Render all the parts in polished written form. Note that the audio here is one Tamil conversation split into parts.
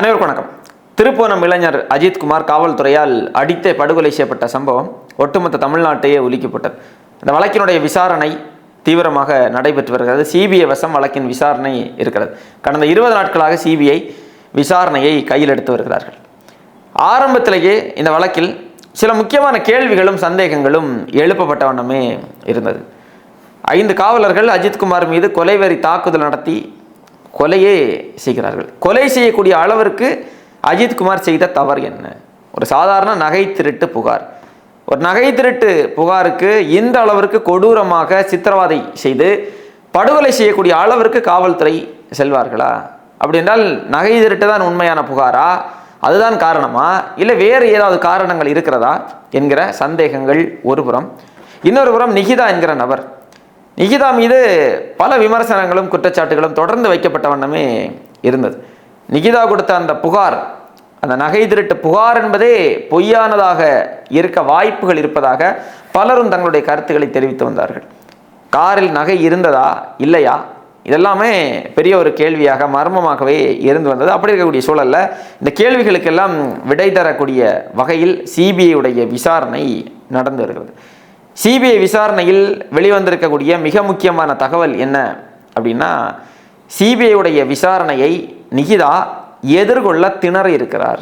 அனைவருக்கும் வணக்கம். திருப்போணம் இளைஞர் அஜித்குமார் காவல்துறையால் அடித்தே படுகொலை செய்யப்பட்ட சம்பவம் ஒட்டுமொத்த தமிழ்நாட்டையே உலுக்கிப்பட்டது. இந்த வழக்கினுடைய விசாரணை தீவிரமாக நடைபெற்று வருகிறது. சிபிஐ வசம் வழக்கின் விசாரணை இருக்கிறது. கடந்த 20 நாட்களாக சிபிஐ விசாரணையை கையில் எடுத்து வருகிறார்கள். ஆரம்பத்திலேயே இந்த வழக்கில் சில முக்கியமான கேள்விகளும் சந்தேகங்களும் எழுப்பப்பட்ட வண்ணமே இருந்தது. 5 காவலர்கள் அஜித்குமார் மீது கொலைவெறி தாக்குதல் நடத்தி கொலையே செய்கிறார்கள். கொலை செய்யக்கூடிய அளவிற்கு அஜித்குமார் செய்த தவறு என்ன? ஒரு சாதாரண நகை திருட்டு புகார். ஒரு நகை திருட்டு புகாருக்கு இந்த அளவிற்கு கொடூரமாக சித்திரவதை செய்து படுகொலை செய்யக்கூடிய அளவிற்கு காவல்துறை செல்வார்களா? அப்படி என்றால் நகை திருட்டு தான் உண்மையான புகாரா? அதுதான் காரணமா? இல்லை வேறு ஏதாவது காரணங்கள் இருக்கிறதா என்கிற சந்தேகங்கள் ஒரு புறம். இன்னொரு புறம் நிகிதா என்கிற நபர், நிகிதா மீது பல விமர்சனங்களும் குற்றச்சாட்டுகளும் தொடர்ந்து வைக்கப்பட்ட வண்ணமே இருந்தது. நிகிதா கொடுத்த அந்த புகார், அந்த நகை திருட்டு புகார் என்பதே பொய்யானதாக இருக்க வாய்ப்புகள் இருப்பதாக பலரும் தங்களுடைய கருத்துக்களை தெரிவித்து வந்தார்கள். காரில் நகை இருந்ததா இல்லையா, இதெல்லாமே பெரிய ஒரு கேள்வியாக மர்மமாகவே இருந்து வந்தது. அப்படி இருக்கக்கூடிய சூழல்ல இந்த கேள்விகளுக்கெல்லாம் விடை தரக்கூடிய வகையில் சிபிஐ விசாரணை நடந்து வருகிறது. சிபிஐ விசாரணையில் வெளிவந்திருக்கக்கூடிய மிக முக்கியமான தகவல் என்ன அப்படின்னா, சிபிஐ விசாரணையை நிகிதா எதிர்கொள்ள திணறி இருக்கிறார்.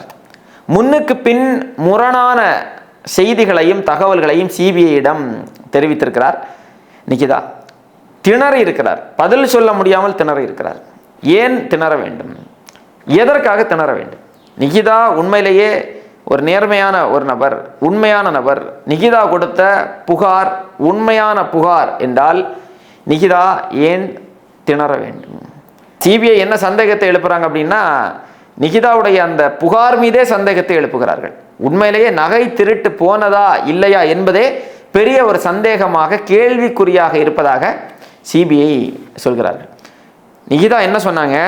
முன்னுக்கு பின் முரணான செய்திகளையும் தகவல்களையும் சிபிஐயிடம் தெரிவித்திருக்கிறார். நிகிதா திணறி இருக்கிறார். பதில் சொல்ல முடியாமல் திணறி இருக்கிறார். ஏன் திணற வேண்டும்? எதற்காக திணற வேண்டும்? நிகிதா உண்மையிலேயே ஒரு நேர்மையான ஒரு நபர், உண்மையான நபர். நிகிதா கொடுத்த புகார் உண்மையான புகார் என்றால் நிகிதா ஏன் திணற வேண்டும்? சிபிஐ என்ன சந்தேகத்தை எழுப்புறாங்க அப்படின்னா, நிகிதாவுடைய அந்த புகார் மீதே சந்தேகத்தை எழுப்புகிறார்கள். உண்மையிலேயே நகை திருட்டு போனதா இல்லையா என்பதே பெரிய ஒரு சந்தேகமாக கேள்விக்குறியாக இருப்பதாக சிபிஐ சொல்கிறார்கள். நிகிதா என்ன சொன்னாங்க?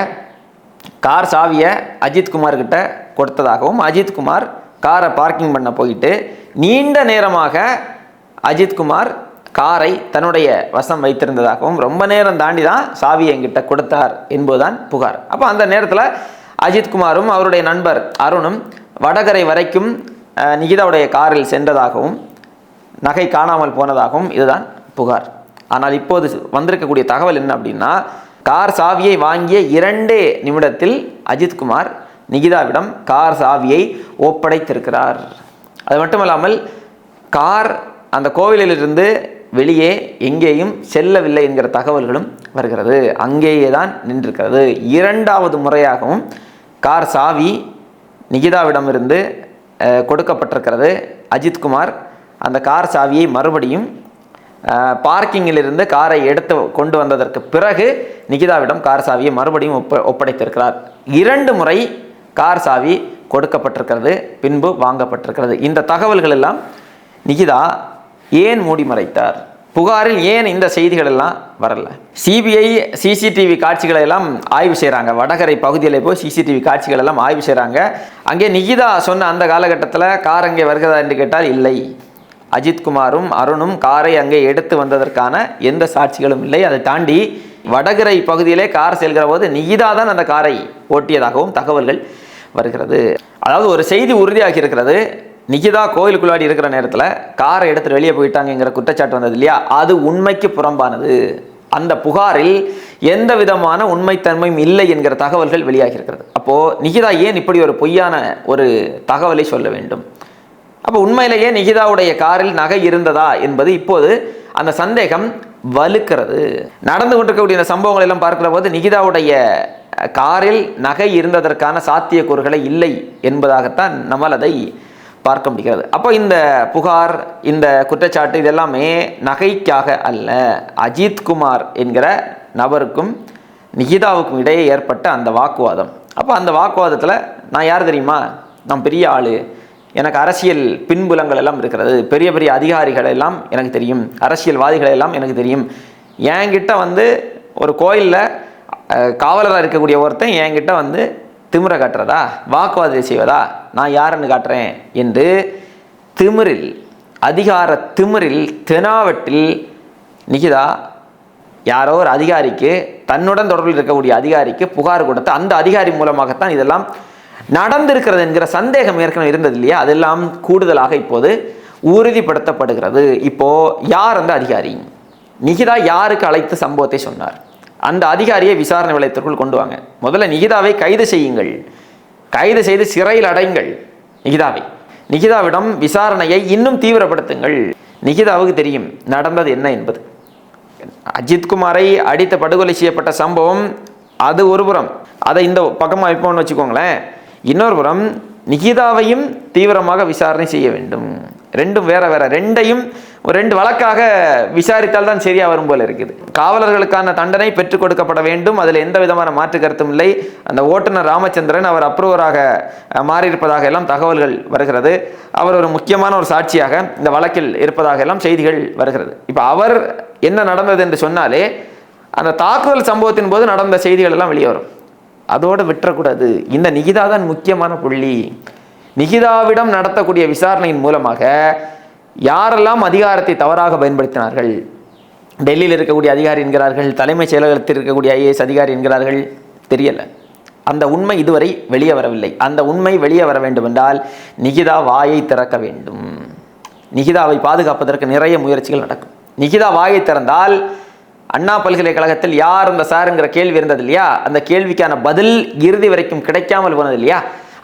கார் சாவியை அஜித்குமார் கிட்ட கொடுத்ததாகவும், அஜித்குமார் காரை பார்க்கிங் பண்ண போயிட்டு நீண்ட நேரமாக அஜித்குமார் காரை தன்னுடைய வசம் வைத்திருந்ததாகவும், ரொம்ப நேரம் தாண்டி தான் சாவியை என்கிட்ட கொடுத்தார் என்பதுதான் புகார். அப்போ அந்த நேரத்தில் அஜித்குமாரும் அவருடைய நண்பர் அருணும் வடகரை வரைக்கும் நிகிதாவுடைய காரில் சென்றதாகவும் நகை காணாமல் போனதாகவும் இதுதான் புகார். ஆனால் இப்போது வந்திருக்கக்கூடிய தகவல் என்ன அப்படின்னா, கார் சாவியை வாங்கிய 2 நிமிடத்தில் அஜித்குமார் நிகிதாவிடம் கார் சாவியை ஒப்படைத்திருக்கிறார். அது மட்டுமல்லாமல் கார் அந்த கோவிலிலிருந்து வெளியே எங்கேயும் செல்லவில்லை என்கிற தகவல்களும் வருகிறது. அங்கேயே தான் நின்றிருக்கிறது. 2வது முறையாகவும் கார் சாவி நிகிதாவிடமிருந்து கொடுக்கப்பட்டிருக்கிறது. அஜித்குமார் அந்த கார் சாவியை மறுபடியும் பார்க்கிங்கிலிருந்து காரை எடுத்து கொண்டு வந்ததற்கு பிறகு நிகிதாவிடம் கார் சாவியை மறுபடியும் ஒப்படைத்திருக்கிறார். 2 முறை கார் சாவி கொடுக்கப்பட்டிருக்கிறது, பின்பு வாங்கப்பட்டிருக்கிறது. இந்த தகவல்கள் எல்லாம் நிகிதா ஏன் மூடி மறைத்தார்? புகாரில் ஏன் இந்த செய்திகள் எல்லாம் வரல? சிபிஐ சிசிடிவி காட்சிகளை எல்லாம் ஆய்வு செய்கிறாங்க. வடகரை பகுதியில் போய் சிசிடிவி காட்சிகள் எல்லாம் ஆய்வு செய்கிறாங்க. அங்கே நிகிதா சொன்ன அந்த காலகட்டத்தில் கார் அங்கே வருகிறதா என்று கேட்டால் இல்லை. அஜித்குமாரும் அருணும் காரை அங்கே எடுத்து வந்ததற்கான எந்த சாட்சிகளும் இல்லை. அதை தாண்டி வடகரை பகுதியிலே கார் செல்கிற போது நிகிதா தான் அந்த காரை ஓட்டியதாகவும் தகவல்கள் வருகிறது. அதாவது ஒரு செய்தி உறுதியாகி இருக்கிறது. நிகிதா கோயிலுக்குள்ளாடி இருக்கிற நேரத்தில் காரை எடுத்துட்டு வெளியே போயிட்டாங்கிற குற்றச்சாட்டு வந்தது இல்லையா, அது உண்மைக்கு புறம்பானது. அந்த புகாரில் எந்த விதமான உண்மைத்தன்மையும் இல்லை என்கிற தகவல்கள் வெளியாகி இருக்கிறது. அப்போது நிகிதா ஏன் இப்படி ஒரு பொய்யான ஒரு தகவலை சொல்ல வேண்டும்? அப்போ உண்மையிலேயே நிகிதாவுடைய காரில் நகை இருந்ததா என்பது இப்போது அந்த சந்தேகம் வலுக்கிறது. நடந்து கொண்டிருக்கக்கூடிய இந்த சம்பவங்கள் எல்லாம் பார்க்கிற போது நிகிதாவுடைய காரில் நகை இருந்ததற்கான சாத்தியக்கூறுகளை இல்லை என்பதாகத்தான் நம்மால் அதை பார்க்க முடிகிறது. அப்போ இந்த புகார், இந்த குற்றச்சாட்டு இதெல்லாமே நகைக்காக அல்ல, அஜித்குமார் என்கிற நபருக்கும் நிகிதாவுக்கும் இடையே ஏற்பட்ட அந்த வாக்குவாதம். அப்போ அந்த வாக்குவாதத்தில் நான் யார் தெரியுமா, நான் பெரிய ஆள், எனக்கு அரசியல் பின்புலங்கள் எல்லாம் இருக்கிறது, பெரிய பெரிய அதிகாரிகள் எல்லாம் எனக்கு தெரியும், அரசியல்வாதிகள் எல்லாம் எனக்கு தெரியும், என்கிட்ட ஒரு கோயிலில் காவலராக இருக்கக்கூடிய ஒருத்தன் என்கிட்ட திமிரை காட்டுறதா, வாக்குவாதம் செய்வதா, நான் யாருன்னு காட்டுறேன் என்று திமிரில், அதிகார திமிரில், தெனாவட்டில் நிகிதா யாரோ ஒரு அதிகாரிக்கு, தன்னுடன் தொடர்பில் இருக்கக்கூடிய அதிகாரிக்கு புகார் கொடுத்து அந்த அதிகாரி மூலமாகத்தான் இதெல்லாம் நடந்திருக்கிறது என்கிற சந்தேகம் ஏற்கனவே இருந்தது இல்லையா, அதெல்லாம் கூடுதலாக இப்போது உறுதிப்படுத்தப்படுகிறது. இப்போ யார் அந்த அதிகாரி, நிகிதா யாருக்கு அழைத்து சம்பவத்தை சொன்னார், அந்த அதிகாரியை விசாரணை வளையத்திற்குள் கொண்டு வாங்க. முதல்ல நிகிதாவை கைது செய்யுங்கள், கைது செய்து சிறையில் அடைங்கள் நிகிதாவிடம் விசாரணையை இன்னும் தீவிரப்படுத்துங்கள். நிகிதாவுக்கு தெரியும் நடந்தது என்ன என்பது. அஜித்குமாரை அடித்து படுகொலை செய்யப்பட்ட சம்பவம் அது ஒரு புறம், அதை இந்த பக்கமாக வைப்போம்னு வச்சுக்கோங்களேன். இன்னொரு புறம் நிகிதாவையும் தீவிரமாக விசாரணை செய்ய வேண்டும். ரெண்டும் வேற வேற, ரெண்டையும் ரெண்டு வழக்காக விசாரித்தால் தான் சரியா வரும் போல இருக்குது. காவலர்களுக்கான தண்டனை பெற்றுக் கொடுக்கப்பட வேண்டும், அதில் எந்த விதமான மாற்று கருத்தும் இல்லை. அந்த ஓட்டுநர் ராமச்சந்திரன் அவர் அப்ரூவராக மாறியிருப்பதாக எல்லாம் தகவல்கள் வருகிறது. அவர் ஒரு முக்கியமான ஒரு சாட்சியாக இந்த வழக்கில் இருப்பதாக எல்லாம் செய்திகள் வருகிறது. இப்போ அவர் என்ன நடந்தது என்று சொன்னாலே அந்த தாக்குதல் சம்பவத்தின் போது நடந்த செய்திகள் எல்லாம் வெளியே வரும். அதோடு விட்டுறக்கூடாது. இந்த நிகிதா தான் முக்கியமான புள்ளி. நிகிதாவிடம் நடத்தக்கூடிய விசாரணையின் மூலமாக யாரெல்லாம் அதிகாரத்தை தவறாக பயன்படுத்தினார்கள், டெல்லியில் இருக்கக்கூடிய அதிகாரி என்கிறார்கள், தலைமைச் செயலகத்தில் இருக்கக்கூடிய ஐஏஎஸ் அதிகாரி என்கிறார்கள், தெரியல. அந்த உண்மை இதுவரை வெளியே வரவில்லை. அந்த உண்மை வெளியே வர வேண்டும் என்றால் நிகிதா வாயை திறக்க வேண்டும். நிகிதாவை பாதுகாப்பதற்கு நிறைய முயற்சிகள் நடக்கும். நிகிதா வாயை திறந்தால் அண்ணா பல்கலைக்கழகத்தில் யார் அந்த சாருங்கிற கேள்வி இருந்தது இல்லையா, அந்த கேள்விக்கான பதில் இறுதி வரைக்கும் கிடைக்காமல் போனது இல்லையா,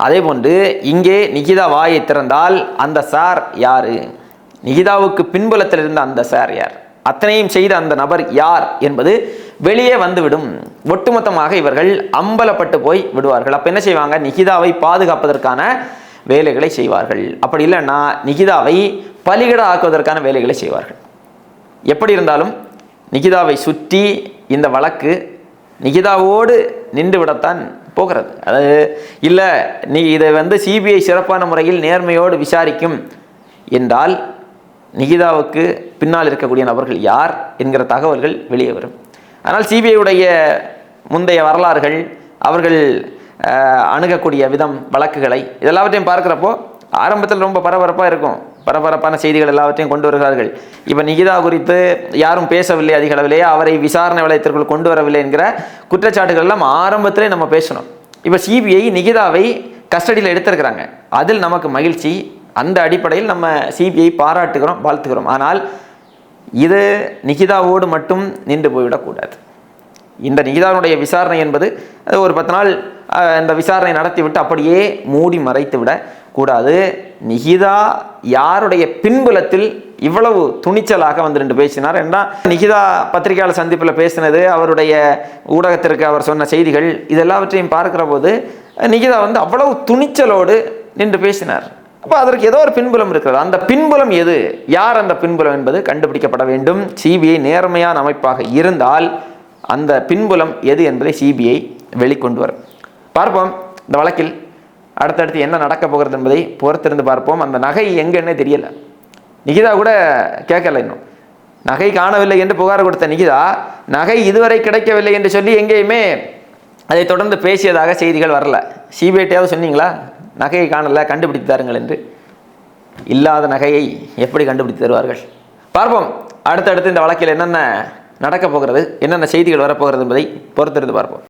அதே போன்று இங்கே நிகிதா வாயை திறந்தால் அந்த சார் யாரு, நிகிதாவுக்கு பின்புலத்தில் இருந்த அந்த சார் யார், அத்தனையும் செய்த அந்த நபர் யார் என்பது வெளியே வந்துவிடும். ஒட்டுமொத்தமாக இவர்கள் அம்பலப்பட்டு போய் விடுவார்கள். அப்போ என்ன செய்வாங்க, நிகிதாவை பாதுகாப்பதற்கான வேலைகளை செய்வார்கள். அப்படி இல்லைன்னா நிகிதாவை பலிகட ஆக்குவதற்கான வேலைகளை செய்வார்கள். எப்படி இருந்தாலும் நிகிதாவை சுற்றி இந்த வழக்கு நிகிதாவோடு நின்று விடத்தான் போகிறது. அது இல்லை நீ இதை சிபிஐ சிறப்பான முறையில் நேர்மையோடு விசாரிக்கும் என்றால் நிகிதாவுக்கு பின்னால் இருக்கக்கூடிய நபர்கள் யார் என்கிற தகவல்கள் வெளியே வரும். ஆனால் சிபிஐயுடைய முந்தைய வரலாறுகள், அவர்கள் அணுகக்கூடிய விதம், வழக்குகளை இதெல்லாவற்றையும் பார்க்குறப்போ ஆரம்பத்தில் ரொம்ப பரபரப்பாக இருக்கும். பரபரப்பான செய்திகள் எல்லாவற்றையும் கொண்டு வருகிறார்கள். இப்போ நிகிதா குறித்து யாரும் பேசவில்லை அதிக அளவிலேயே, அவரை விசாரணை வளையத்திற்குள் கொண்டு வரவில்லை என்கிற குற்றச்சாட்டுகள் எல்லாம் ஆரம்பத்திலே நம்ம பேசணும். இப்போ சிபிஐ நிகிதாவை கஸ்டடியில் எடுத்திருக்கிறாங்க, அதில் நமக்கு மகிழ்ச்சி. அந்த அடிப்படையில் நம்ம சிபிஐ பாராட்டுகிறோம், வாழ்த்துகிறோம். ஆனால் இது நிகிதாவோடு மட்டும் நின்று போய்விடக்கூடாது. இந்த நிகிதாவுடைய விசாரணை என்பது ஒரு 10 நாள் இந்த விசாரணை நடத்திவிட்டு அப்படியே மூடி மறைத்து விட கூடாது. நிகிதா யாருடைய பின்புலத்தில் இவ்வளவு துணிச்சலாக நின்று பேசினார் என்றால், நிகிதா பத்திரிகையாளர் சந்திப்பில் பேசினது, அவருடைய ஊடகத்திற்கு அவர் சொன்ன செய்திகள், இதெல்லாவற்றையும் பார்க்கிற போது நிகிதா அவ்வளவு துணிச்சலோடு நின்று பேசினார். அப்போ அதற்கு ஏதோ ஒரு பின்புலம் இருக்கிறது. அந்த பின்புலம் எது, யார் அந்த பின்புலம் என்பது கண்டுபிடிக்கப்பட வேண்டும். சிபிஐ நேர்மையான அமைப்பாக இருந்தால் அந்த பின்புலம் எது என்பதை சிபிஐ வெளிக்கொண்டு வரும். பார்ப்போம் இந்த வழக்கில் அடுத்தடுத்து என்ன நடக்க போகிறது என்பதை பொறுத்திருந்து பார்ப்போம். அந்த நகை எங்கன்னே தெரியல, நிகிதா கூட கேட்கல, இன்னும் நகை காணவில்லை என்று புகார் கொடுத்த நிகிதா நகை இதுவரை கிடைக்கவில்லை என்று சொல்லி எங்கேயுமே அதை தொடர்ந்து பேசியதாக செய்திகள் வரல. சிபிஐட்டையாவது சொன்னீங்களா நகையை காணல, கண்டுபிடித்து தாருங்கள் என்று? இல்லாத நகையை எப்படி கண்டுபிடித்து தருவார்கள்? பார்ப்போம் அடுத்தடுத்து இந்த வழக்கில் என்னென்ன நடக்கப் போகிறது, என்னென்ன செய்திகள் வரப்போகிறது என்பதை பொறுத்திருந்து பார்ப்போம்.